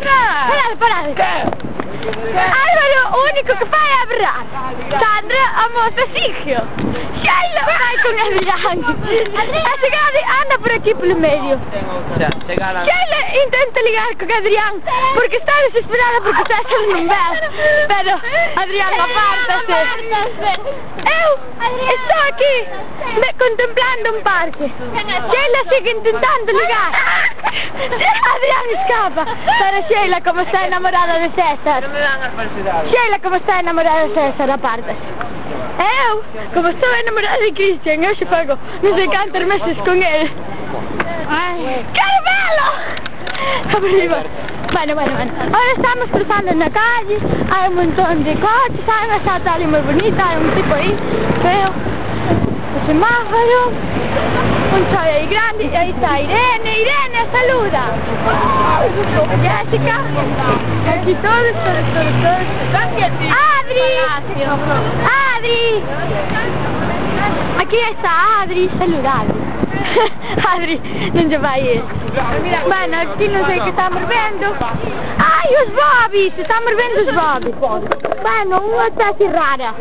Parate, parate. Álvaro, o único que fai é berrar. Sandra, a moza Sigio. Sheila vai con Adrián. A chegada anda por aquí polo medio. Sheila intenta ligar con Adrián porque está desesperada porque César non ve. Pero Adrián apártase. Eu estou aquí contemplando un parque. Sheila sigue intentando ligar. Adrián escapa. Pero Sheila, como está enamorada de César. Sheila, como está enamorada de César, apártase. Eu, como estou enamorada de Cristian, eu xe pago non sei cantos meses con él. ¡Caramelo! Arriba. Bueno. Ahora estamos cruzando en la calle, hay un montón de coches, hay una estatua muy bonita, hay un tipo ahí, feo, un semáforo, un chavo ahí grande, y ahí está Irene, saluda. Jessica, aquí todos. Adri, aquí está Adri, saluda. Adri, non se vai ir. Bueno, aquí non sei que estamos vendo. Ai, os bobbies, estamos vendo os bobbies. Bueno, unha especie rara.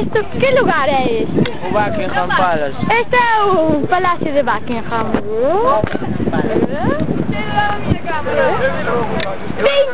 Esto, que lugar é este? O Buckingham Palace. Este é o Palacio de Buckingham. Sim!